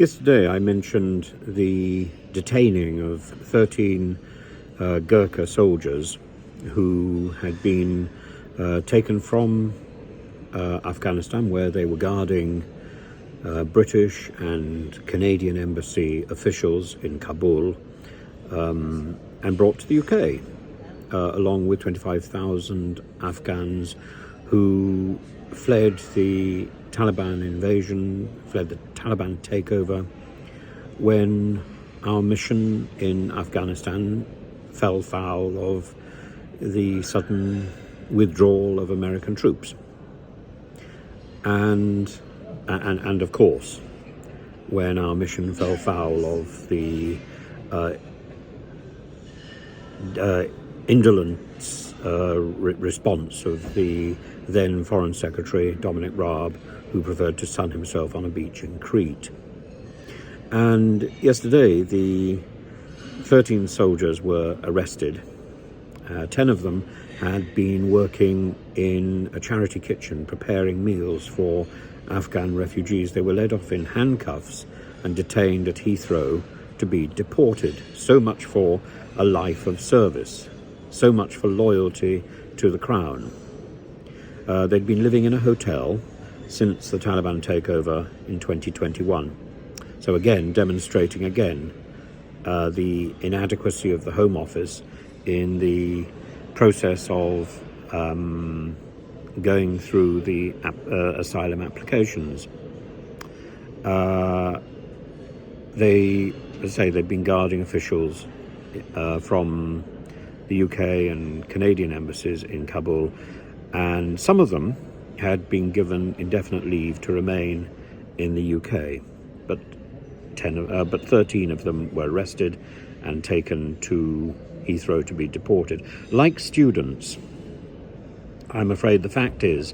Yesterday I mentioned the detaining of 13 Gurkha soldiers who had been taken from Afghanistan, where they were guarding British and Canadian embassy officials in Kabul, and brought to the UK, along with 25,000 Afghans who fled the Taliban invasion, fled the Taliban takeover, when our mission in Afghanistan fell foul of the sudden withdrawal of American troops. And of course, when our mission fell foul of the indolent response of the then Foreign Secretary Dominic Raab, who preferred to sun himself on a beach in Crete. And yesterday, the 13 soldiers were arrested. 10 of them had been working in a charity kitchen preparing meals for Afghan refugees. They were led off in handcuffs and detained at Heathrow to be deported. So much for a life of service, so much for loyalty to the Crown. They'd been living in a hotel since the Taliban takeover in 2021. So again, demonstrating the inadequacy of the Home Office in the process of going through the asylum applications. They've been guarding officials from the UK and Canadian embassies in Kabul, and some of them had been given indefinite leave to remain in the UK, but 13 of them were arrested and taken to Heathrow to be deported. Like students, I'm afraid the fact is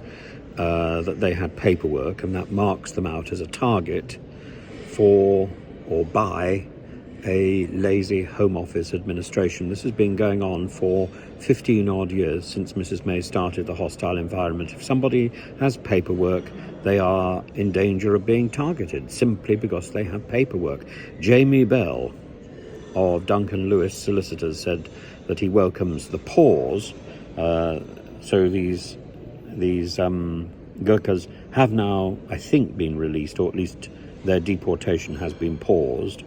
that they had paperwork, and that marks them out as a target for or by a lazy Home Office administration. This has been going on for 15 odd years since Mrs May started the hostile environment. If somebody has paperwork, they are in danger of being targeted simply because they have paperwork. Jamie Bell of Duncan Lewis Solicitors said that he welcomes the pause. So these Gurkhas have now, I think, been released, or at least their deportation has been paused.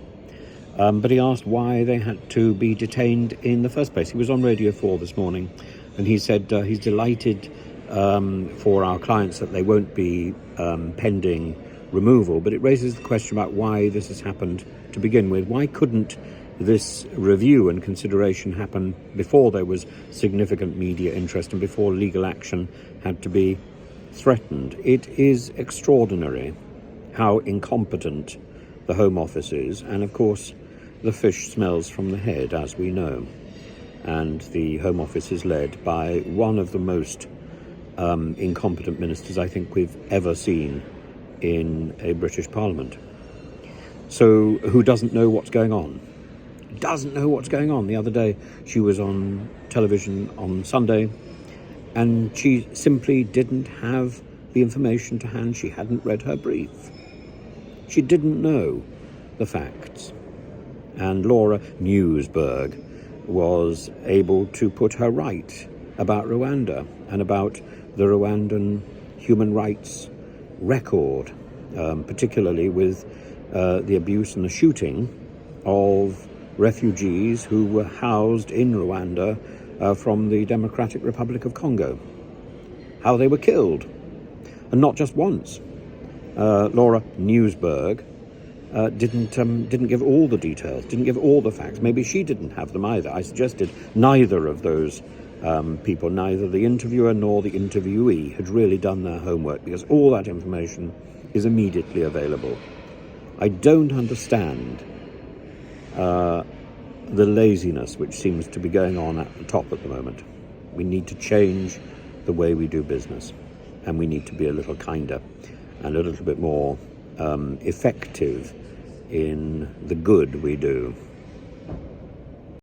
But he asked why they had to be detained in the first place. He was on Radio 4 this morning, and he said he's delighted for our clients that they won't be pending removal, but it raises the question about why this has happened to begin with. Why couldn't this review and consideration happen before there was significant media interest and before legal action had to be threatened? It is extraordinary how incompetent the Home Office is, and of course the fish smells from the head, as we know, and the Home Office is led by one of the most incompetent ministers I think we've ever seen in a British Parliament. So who doesn't know what's going on? Doesn't know what's going on. The other day she was on television on Sunday, and she simply didn't have the information to hand. She hadn't read her brief. She didn't know the facts. And Laura Newsberg was able to put her right about Rwanda and about the Rwandan human rights record, particularly with the abuse and the shooting of refugees who were housed in Rwanda from the Democratic Republic of Congo. How they were killed, and not just once. Laura Newsberg didn't give all the details, didn't give all the facts. Maybe she didn't have them either. I suggested neither of those people, neither the interviewer nor the interviewee, had really done their homework, because all that information is immediately available. I don't understand the laziness which seems to be going on at the top at the moment. We need to change the way we do business, and we need to be a little kinder and a little bit more effective in the good we do.